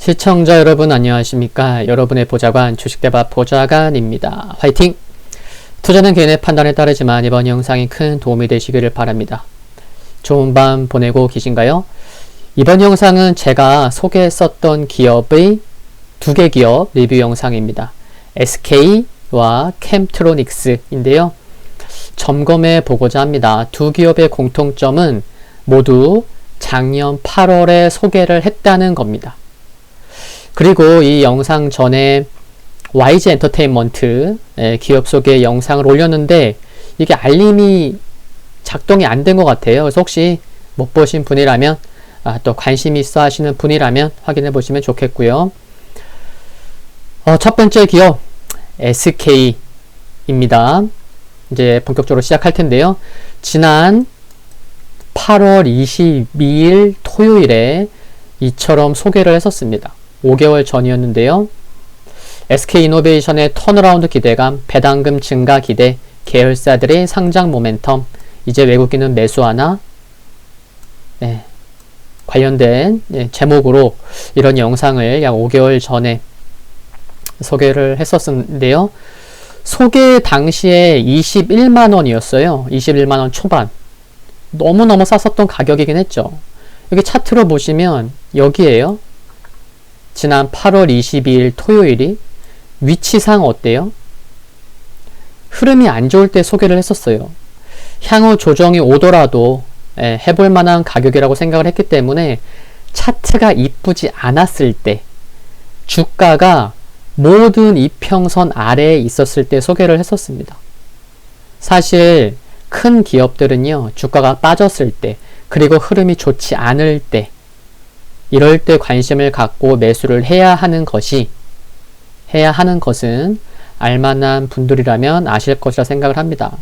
시청자 여러분 안녕하십니까? 여러분의 보좌관 주식대박 보좌관입니다. 화이팅! 투자는 개인의 판단에 따르지만 이번 영상이 큰 도움이 되시기를 바랍니다. 좋은 밤 보내고 계신가요? 이번 영상은 제가 소개했었던 기업의 두 개 기업 리뷰 영상입니다. SK와 캠트로닉스인데요. 점검해 보고자 합니다. 두 기업의 공통점은 모두 작년 8월에 소개를 했다는 겁니다. 그리고 이 영상 전에 YG 엔터테인먼트 기업 소개 영상을 올렸는데 이게 알림이 작동이 안 된 것 같아요. 그래서 혹시 못 보신 분이라면 또 관심 있어 하시는 분이라면 확인해 보시면 좋겠고요. 첫 번째 기업 SK입니다. 이제 본격적으로 시작할 텐데요. 지난 8월 22일 토요일에 이처럼 소개를 했었습니다. 5개월 전이었는데요. SK이노베이션의 턴어라운드 기대감, 배당금 증가 기대, 계열사들의 상장 모멘텀, 이제 외국인은 매수하나? 관련된 제목으로 이런 영상을 약 5개월 전에 소개를 했었는데요. 소개 당시에 21만원이었어요. 21만원 초반. 너무너무 쌌었던 가격이긴 했죠. 여기 차트로 보시면 여기에요. 지난 8월 22일 토요일이 위치상 어때요? 흐름이 안 좋을 때 소개를 했었어요. 향후 조정이 오더라도 해볼 만한 가격이라고 생각을 했기 때문에 차트가 이쁘지 않았을 때, 주가가 모든 이평선 아래에 있었을 때 소개를 했었습니다. 사실 큰 기업들은요, 주가가 빠졌을 때, 그리고 흐름이 좋지 않을 때, 이럴 때 관심을 갖고 매수를 해야 하는 것은 알만한 분들이라면 아실 것이라 생각을 합니다.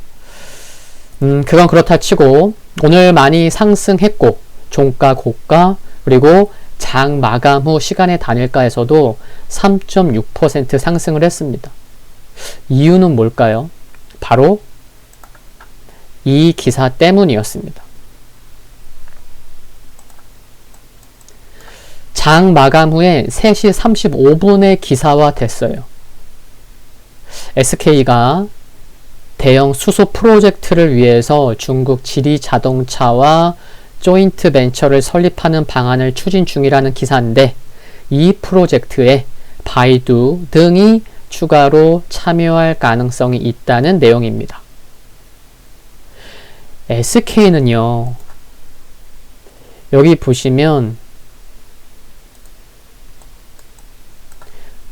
그건 그렇다 치고 오늘 많이 상승했고 종가 고가 그리고 장 마감 후 시간의 단일가에서도 3.6% 상승을 했습니다. 이유는 뭘까요? 바로 이 기사 때문이었습니다. 장 마감 후에 3시 35분에 기사화 됐어요. SK가 대형 수소 프로젝트를 위해서 중국 지리 자동차와 조인트 벤처를 설립하는 방안을 추진 중이라는 기사인데, 이 프로젝트에 바이두 등이 추가로 참여할 가능성이 있다는 내용입니다. SK는요, 여기 보시면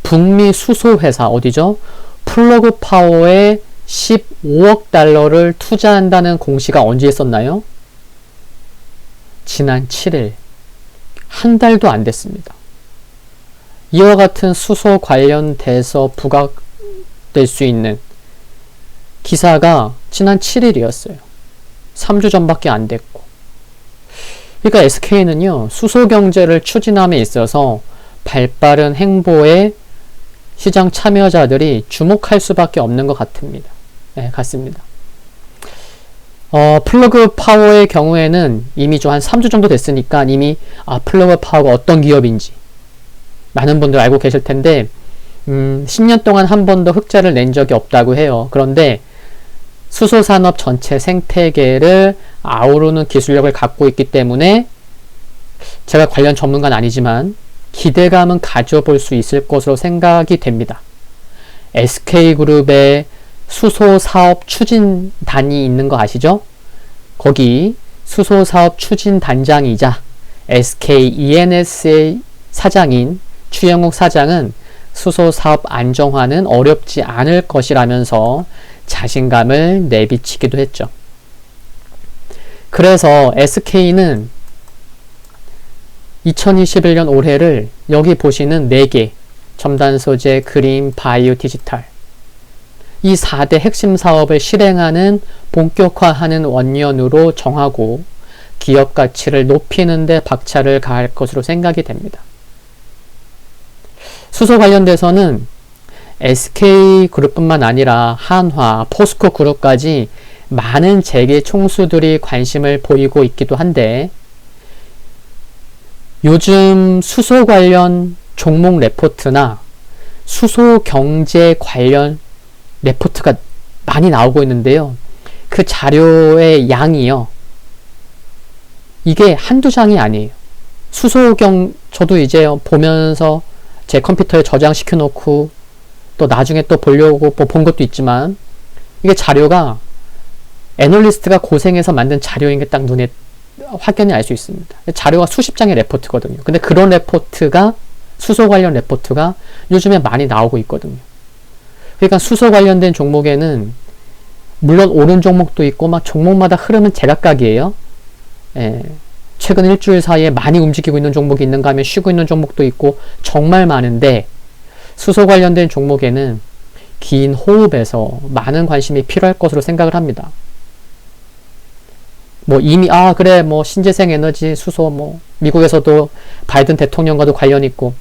북미 수소 회사 어디죠? 플러그 파워에 15억 달러를 투자한다는 공시가 언제 있었나요? 지난 7일. 한 달도 안 됐습니다. 이와 같은 수소 관련돼서 부각될 수 있는 기사가 지난 7일이었어요. 3주 전밖에 안 됐고. 그러니까 SK는요, 수소 경제를 추진함에 있어서 발빠른 행보에 시장 참여자들이 주목할 수밖에 없는 것 같습니다. 같습니다. 플러그 파워의 경우에는 이미 한 3주 정도 됐으니까 이미 플러그 파워가 어떤 기업인지 많은 분들 알고 계실 텐데 10년 동안 한 번도 흑자를 낸 적이 없다고 해요. 그런데 수소산업 전체 생태계를 아우르는 기술력을 갖고 있기 때문에 제가 관련 전문가는 아니지만 기대감은 가져볼 수 있을 것으로 생각이 됩니다. SK그룹의 수소사업 추진단이 있는 거 아시죠? 거기 수소사업 추진단장이자 SK ENS의 사장인 추영욱 사장은 수소사업 안정화는 어렵지 않을 것이라면서 자신감을 내비치기도 했죠. 그래서 SK는 2021년 올해를 여기 보시는 4개 첨단 소재, 그린, 바이오, 디지털 이 4대 핵심 사업을 실행하는 본격화하는 원년으로 정하고 기업 가치를 높이는 데 박차를 가할 것으로 생각이 됩니다. 수소 관련돼서는 SK그룹뿐만 아니라 한화, 포스코그룹까지 많은 재계 총수들이 관심을 보이고 있기도 한데 요즘 수소 관련 종목 레포트나 수소 경제 관련 레포트가 많이 나오고 있는데요. 그 자료의 양이요. 이게 한두 장이 아니에요. 저도 이제 보면서 제 컴퓨터에 저장시켜 놓고 또 나중에 또 보려고 본 것도 있지만 이게 자료가 애널리스트가 고생해서 만든 자료인 게 딱 눈에 확연히 알 수 있습니다. 자료가 수십 장의 레포트거든요. 근데 그런 레포트가 수소 관련 레포트가 요즘에 많이 나오고 있거든요. 그러니까 수소 관련된 종목에는 물론 오른 종목도 있고 막 종목마다 흐름은 제각각이에요. 예. 최근 일주일 사이에 많이 움직이고 있는 종목이 있는가 하면 쉬고 있는 종목도 있고 정말 많은데 수소 관련된 종목에는 긴 호흡에서 많은 관심이 필요할 것으로 생각을 합니다. 뭐 이미 그래 뭐 신재생 에너지 수소 뭐 미국에서도 바이든 대통령과도 관련 있고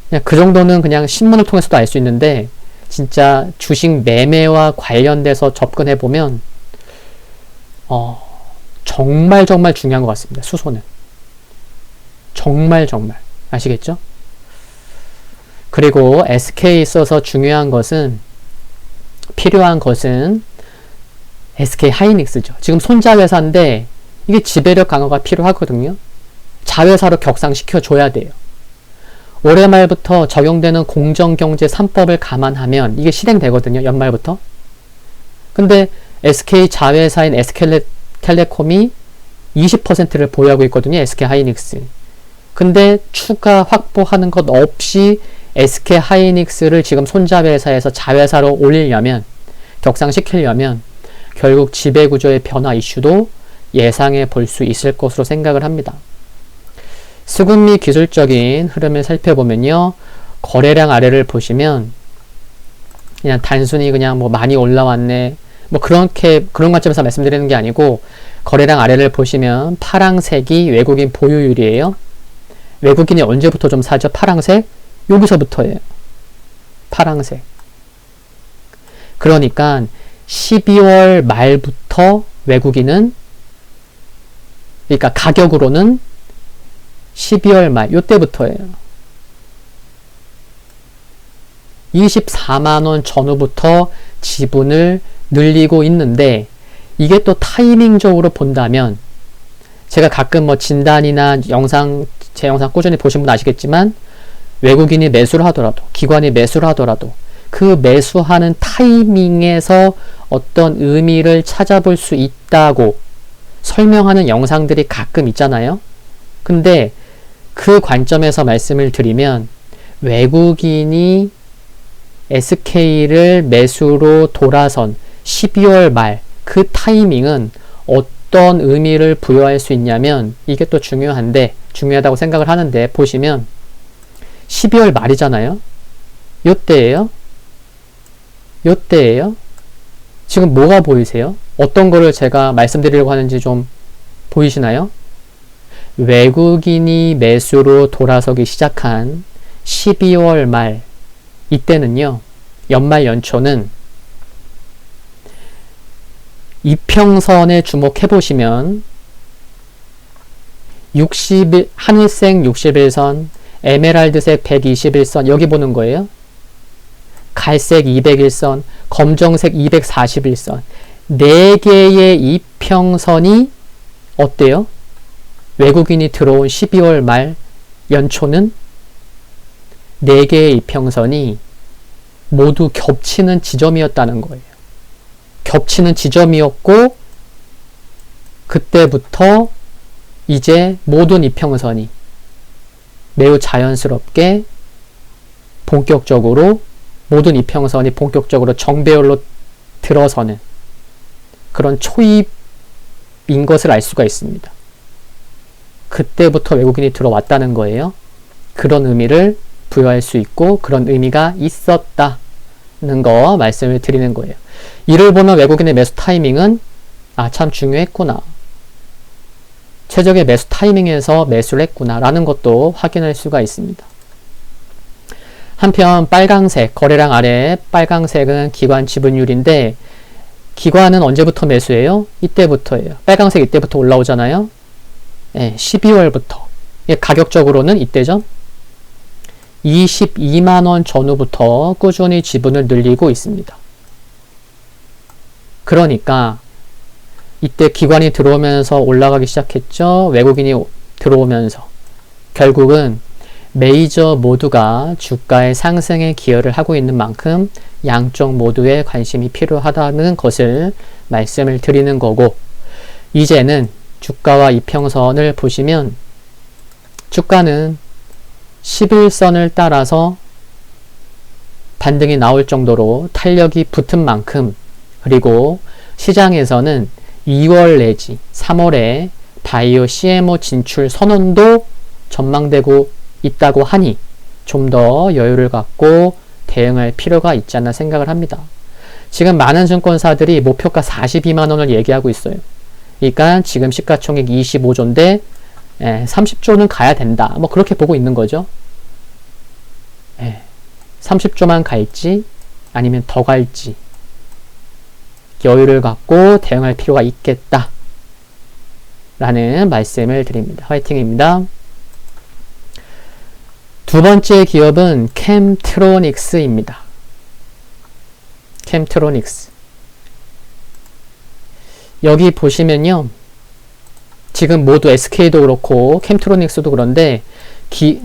그냥 그 정도는 그냥 신문을 통해서도 알 수 있는데 진짜 주식 매매와 관련돼서 접근해 보면 정말 중요한 것 같습니다. 수소는 정말 아시겠죠? 그리고 SK에 있어서 필요한 것은 SK 하이닉스죠. 지금 손자 회사인데 이게 지배력 강화가 필요하거든요. 자회사로 격상시켜줘야 돼요. 올해 말부터 적용되는 공정경제 3법을 감안하면 이게 실행되거든요. 연말부터. 근데 SK 자회사인 SK텔레콤이 20%를 보유하고 있거든요. SK 하이닉스. 근데 추가 확보하는 것 없이 SK 하이닉스를 지금 손자회사에서 자회사로 올리려면, 격상시키려면 결국 지배구조의 변화 이슈도 예상해 볼 수 있을 것으로 생각을 합니다. 수급 및 기술적인 흐름을 살펴보면요. 거래량 아래를 보시면 그냥 단순히 그냥 뭐 많이 올라왔네. 뭐 그런 관점에서 말씀드리는 게 아니고 거래량 아래를 보시면 파랑색이 외국인 보유율이에요. 외국인이 언제부터 좀 사죠? 파랑색? 여기서부터예요. 파랑색. 그러니까 12월 말부터 외국인은 그러니까 가격으로는 12월 말 요때부터예요. 24만원 전후부터 지분을 늘리고 있는데 이게 또 타이밍적으로 본다면 제가 가끔 뭐 진단이나 제 영상 꾸준히 보신 분 아시겠지만 외국인이 매수를 하더라도 기관이 매수를 하더라도 그 매수하는 타이밍에서 어떤 의미를 찾아볼 수 있다고 설명하는 영상들이 가끔 있잖아요. 근데 그 관점에서 말씀을 드리면 외국인이 SK를 매수로 돌아선 12월 말 그 타이밍은 어떤 의미를 부여할 수 있냐면 이게 또 중요하다고 생각을 하는데 보시면 12월 말이잖아요. 요때예요. 지금 뭐가 보이세요? 어떤 거를 제가 말씀드리려고 하는지 좀 보이시나요? 외국인이 매수로 돌아서기 시작한 12월 말 이때는요. 연말 연초는 이평선에 주목해 보시면 하늘색 61선, 에메랄드색 121선 여기 보는 거예요. 갈색 201선, 검정색 241선 4개의 이평선이 어때요? 외국인이 들어온 12월 말 연초는 4개의 이평선이 모두 겹치는 지점이었다는 거예요. 겹치는 지점이었고 그때부터 이제 모든 이평선이 매우 자연스럽게 모든 이평선이 본격적으로 정배열로 들어서는 그런 초입인 것을 알 수가 있습니다. 그때부터 외국인이 들어왔다는 거예요. 그런 의미를 부여할 수 있고 그런 의미가 있었다는 거 말씀을 드리는 거예요. 이를 보면 외국인의 매수 타이밍은 참 중요했구나. 최적의 매수 타이밍에서 매수를 했구나 라는 것도 확인할 수가 있습니다. 한편 빨강색, 거래량 아래 빨강색은 기관 지분율인데 기관은 언제부터 매수해요? 이때부터예요. 빨강색 이때부터 올라오잖아요. 12월부터. 가격적으로는 이때죠. 22만원 전후부터 꾸준히 지분을 늘리고 있습니다. 그러니까 이때 기관이 들어오면서 올라가기 시작했죠. 외국인이 들어오면서 결국은 메이저 모두가 주가의 상승에 기여를 하고 있는 만큼 양쪽 모두에 관심이 필요하다는 것을 말씀을 드리는 거고, 이제는 주가와 이평선을 보시면 주가는 11선을 따라서 반등이 나올 정도로 탄력이 붙은 만큼, 그리고 시장에서는 2월 내지 3월에 바이오 CMO 진출 선언도 전망되고 있다고 하니 좀 더 여유를 갖고 대응할 필요가 있지 않나 생각을 합니다. 지금 많은 증권사들이 목표가 42만원을 얘기하고 있어요. 그러니까 지금 시가총액 25조인데 30조는 가야 된다. 뭐 그렇게 보고 있는 거죠. 30조만 갈지 아니면 더 갈지 여유를 갖고 대응할 필요가 있겠다 라는 말씀을 드립니다. 화이팅입니다. 두 번째 기업은 캠트로닉스입니다. 캠트로닉스. 여기 보시면요. 지금 모두 SK도 그렇고 캠트로닉스도 그런데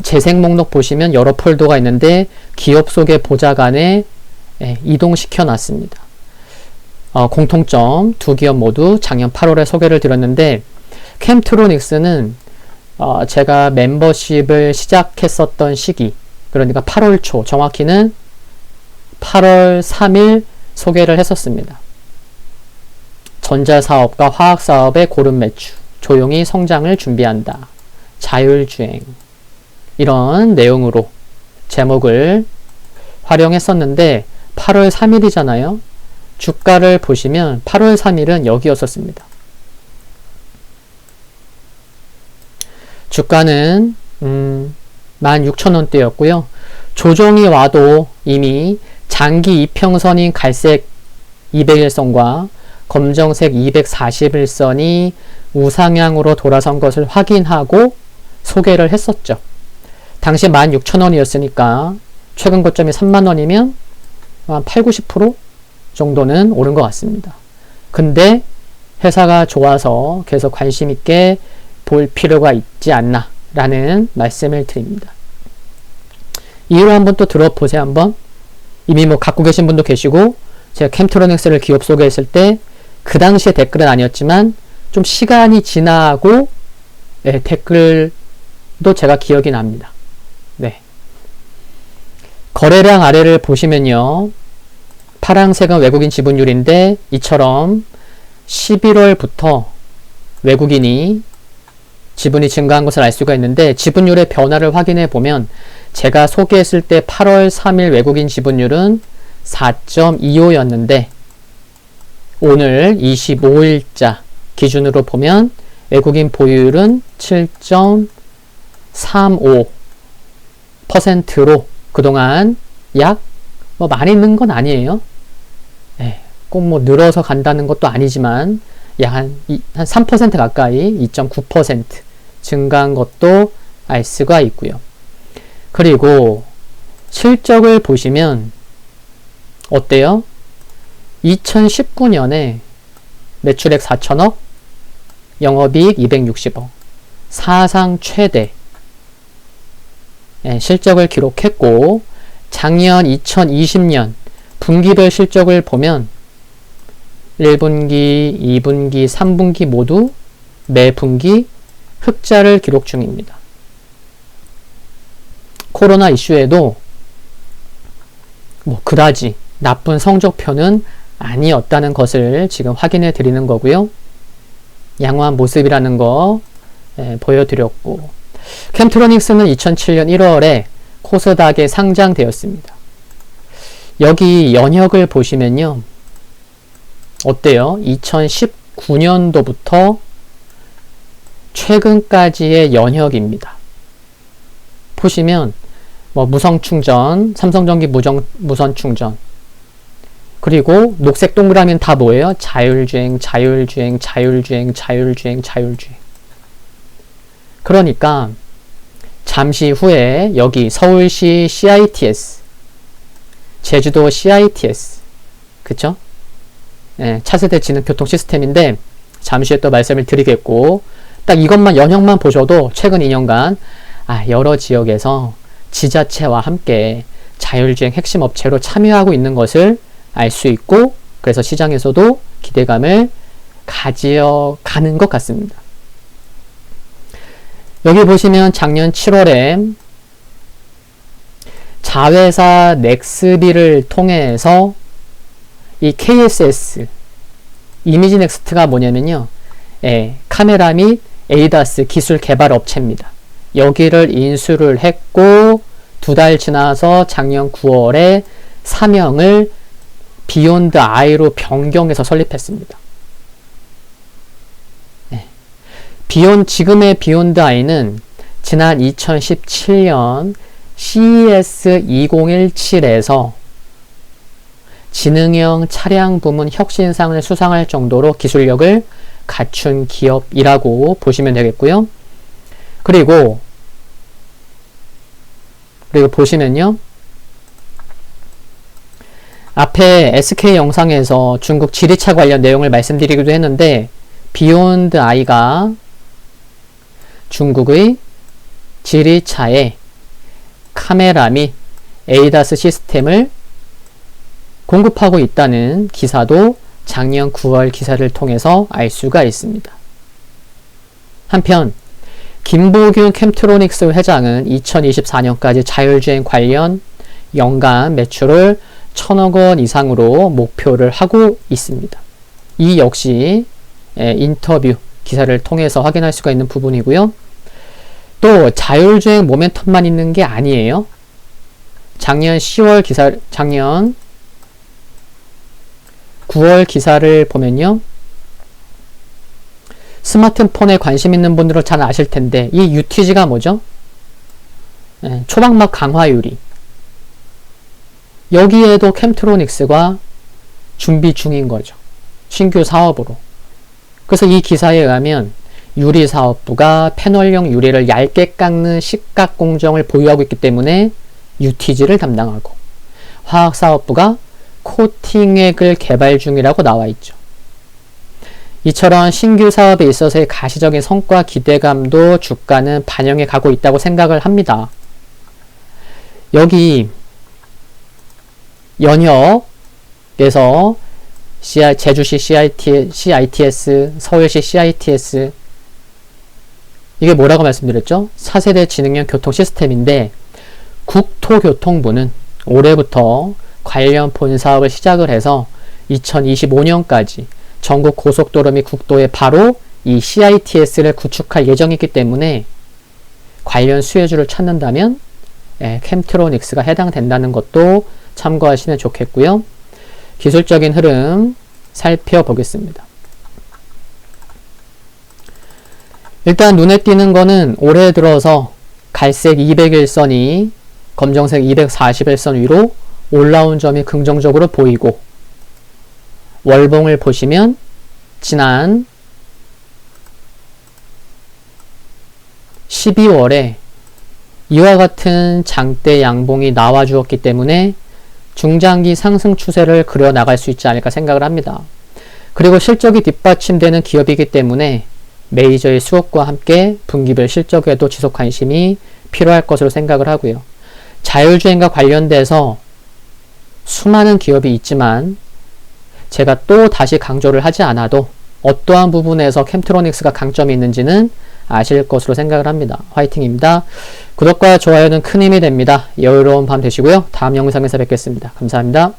재생 목록 보시면 여러 폴더가 있는데 기업 속의 보좌관에 이동시켜 놨습니다. 공통점 두 기업 모두 작년 8월에 소개를 드렸는데, 캠트로닉스는 제가 멤버십을 시작했었던 시기, 그러니까 8월 초, 정확히는 8월 3일 소개를 했었습니다. 전자사업과 화학사업의 고른 매출, 조용히 성장을 준비한다. 자율주행. 이런 내용으로 제목을 활용했었는데 8월 3일이잖아요. 주가를 보시면 8월 3일은 여기였었습니다. 주가는 16,000원대였고요. 조정이 와도 이미 장기 이평선인 갈색 200일선과 검정색 241선이 우상향으로 돌아선 것을 확인하고 소개를 했었죠. 당시 16,000원이었으니까 최근 고점이 30,000원이면 한 8, 90% 정도는 오른 것 같습니다. 근데 회사가 좋아서 계속 관심 있게 볼 필요가 있지 않나 라는 말씀을 드립니다. 이유를 한번 또 들어보세요. 한번 이미 뭐 갖고 계신 분도 계시고, 제가 캠트로닉스를 기업 소개했을 때 그 당시에 댓글은 아니었지만 좀 시간이 지나고 댓글도 제가 기억이 납니다. 네. 거래량 아래를 보시면요. 파란색은 외국인 지분율인데 이처럼 11월부터 외국인이 지분이 증가한 것을 알 수가 있는데, 지분율의 변화를 확인해 보면 제가 소개했을 때 8월 3일 외국인 지분율은 4.25였는데 오늘 25일자 기준으로 보면 외국인 보유율은 7.35%로 그동안 약 많이 는 건 아니에요. 꼭 뭐 늘어서 간다는 것도 아니지만 약 한 3% 가까이 2.9% 증가한 것도 알 수가 있고요. 그리고 실적을 보시면 어때요? 2019년에 매출액 4천억, 영업이익 260억, 사상 최대 실적을 기록했고, 작년 2020년 분기별 실적을 보면 1분기, 2분기, 3분기 모두 매 분기 흑자를 기록 중입니다. 코로나 이슈에도 그다지 나쁜 성적표는 아니었다는 것을 지금 확인해 드리는 거고요. 양호한 모습이라는 거 보여드렸고, 캠트로닉스는 2007년 1월에 코스닥에 상장되었습니다. 여기 연혁을 보시면요. 어때요? 2019년도부터 최근까지의 연혁입니다. 보시면 무선충전, 삼성전기 무선 충전, 그리고 녹색 동그라미는 다 뭐예요? 자율주행, 자율주행, 자율주행, 자율주행, 자율주행. 그러니까 잠시 후에 여기 서울시 CITS, 제주도 CITS, 그쵸? 예, 차세대 지능 교통 시스템인데 잠시 후에 또 말씀을 드리겠고, 딱 이것만 연형만 보셔도 최근 2년간 여러 지역에서 지자체와 함께 자율주행 핵심 업체로 참여하고 있는 것을 알 수 있고, 그래서 시장에서도 기대감을 가져가는 것 같습니다. 여기 보시면 작년 7월에 자회사 넥스비를 통해서 이 KSS, 이미지 넥스트가 뭐냐면요, 카메라 및 에이다스 기술 개발 업체입니다. 여기를 인수를 했고 2달 지나서 작년 9월에 사명을 비욘드 아이로 변경해서 설립했습니다. 지금의 비욘드 아이는 지난 2017년 CES 2017에서 지능형 차량 부문 혁신상을 수상할 정도로 기술력을 갖춘 기업이라고 보시면 되겠고요. 그리고 보시면요, 앞에 SK 영상에서 중국 지리차 관련 내용을 말씀드리기도 했는데, 비욘드 아이가 중국의 지리차에 카메라 및 에이다스 시스템을 공급하고 있다는 기사도 작년 9월 기사를 통해서 알 수가 있습니다. 한편 김보균 캠트로닉스 회장은 2024년까지 자율주행 관련 연간 매출을 1,000억 원 이상으로 목표를 하고 있습니다. 이 역시 인터뷰 기사를 통해서 확인할 수가 있는 부분이고요. 또 자율주행 모멘텀만 있는 게 아니에요. 작년 9월 기사를 보면요, 스마트폰에 관심 있는 분들은 잘 아실 텐데, 이 UTG가 뭐죠? 초박막 강화 유리. 여기에도 캠트로닉스가 준비 중인 거죠. 신규 사업으로. 그래서 이 기사에 의하면 유리사업부가 패널형 유리를 얇게 깎는 식각 공정을 보유하고 있기 때문에 UTG를 담당하고, 화학사업부가 코팅액을 개발 중이라고 나와 있죠. 이처럼 신규 사업에 있어서의 가시적인 성과 기대감도 주가는 반영해 가고 있다고 생각을 합니다. 여기 연혁에서 제주시 CITS, 서울시 CITS, 이게 뭐라고 말씀드렸죠? 4세대 지능형 교통 시스템인데, 국토교통부는 올해부터 관련 본사업을 시작을 해서 2025년까지 전국 고속도로 및 국도에 바로 이 CITS를 구축할 예정이기 때문에 관련 수혜주를 찾는다면 캠트로닉스가 해당된다는 것도 참고하시면 좋겠고요. 기술적인 흐름 살펴보겠습니다. 일단 눈에 띄는 거는 올해 들어서 갈색 201선이 검정색 241선 위로 올라온 점이 긍정적으로 보이고, 월봉을 보시면 지난 12월에 이와 같은 장대 양봉이 나와 주었기 때문에 중장기 상승 추세를 그려나갈 수 있지 않을까 생각을 합니다. 그리고 실적이 뒷받침되는 기업이기 때문에 메이저의 수급과 함께 분기별 실적에도 지속 관심이 필요할 것으로 생각을 하고요. 자율주행과 관련돼서 수많은 기업이 있지만 제가 또 다시 강조를 하지 않아도 어떠한 부분에서 캠트로닉스가 강점이 있는지는 아실 것으로 생각을 합니다. 화이팅입니다. 구독과 좋아요는 큰 힘이 됩니다. 여유로운 밤 되시고요. 다음 영상에서 뵙겠습니다. 감사합니다.